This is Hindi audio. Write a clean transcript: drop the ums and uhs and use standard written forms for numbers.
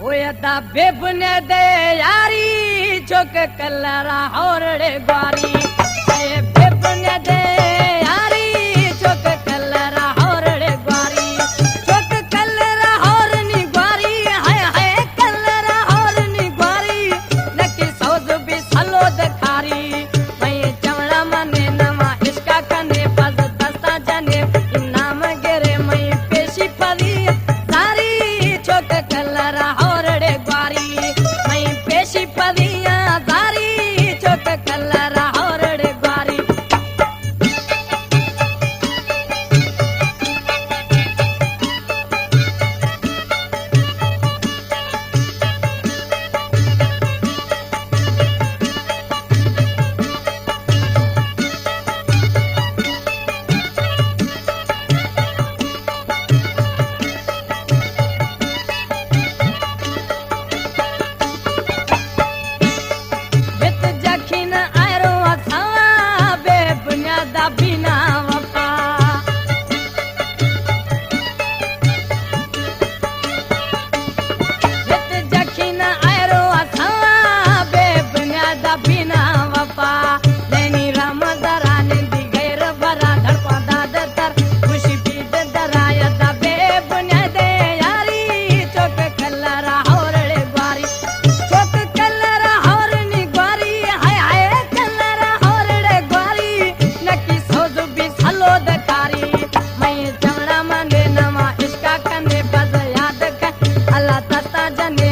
ओयदा बेबने दे यारी चोक कलरा होरड़े ग्वारी ए बेबने दे यारी चोक कलरा होरड़े ग्वारी चोक कलरा होरनी ग्वारी हाय हाय कलरा होरनी ग्वारी नकी सौज भी सलो दखारी मैं चवड़ा मने नमा इसका कने पज दस्ता जने इनाम गेरे मैं पेशी परी सारी चोक कलरा पदिया दारी चोक कलरा होरड़े ग्वारी बिना वफा जखीन आयरो अथा बेबुनियादा बिना वफा लेनी राम दराने दी गैर भरा धड़पा दाद तर खुशी पीद दराया दा बेबुनियादे यारी चोक कलरा होरड़े ग्वारी चोक कलरा होरनी ग्वारी हाय हाय कलरा होरड़े ग्वारी नकी हलो दकारी मैं चमड़ा मंगे नमा इसका कने बज याद कर अल्लाह तता जने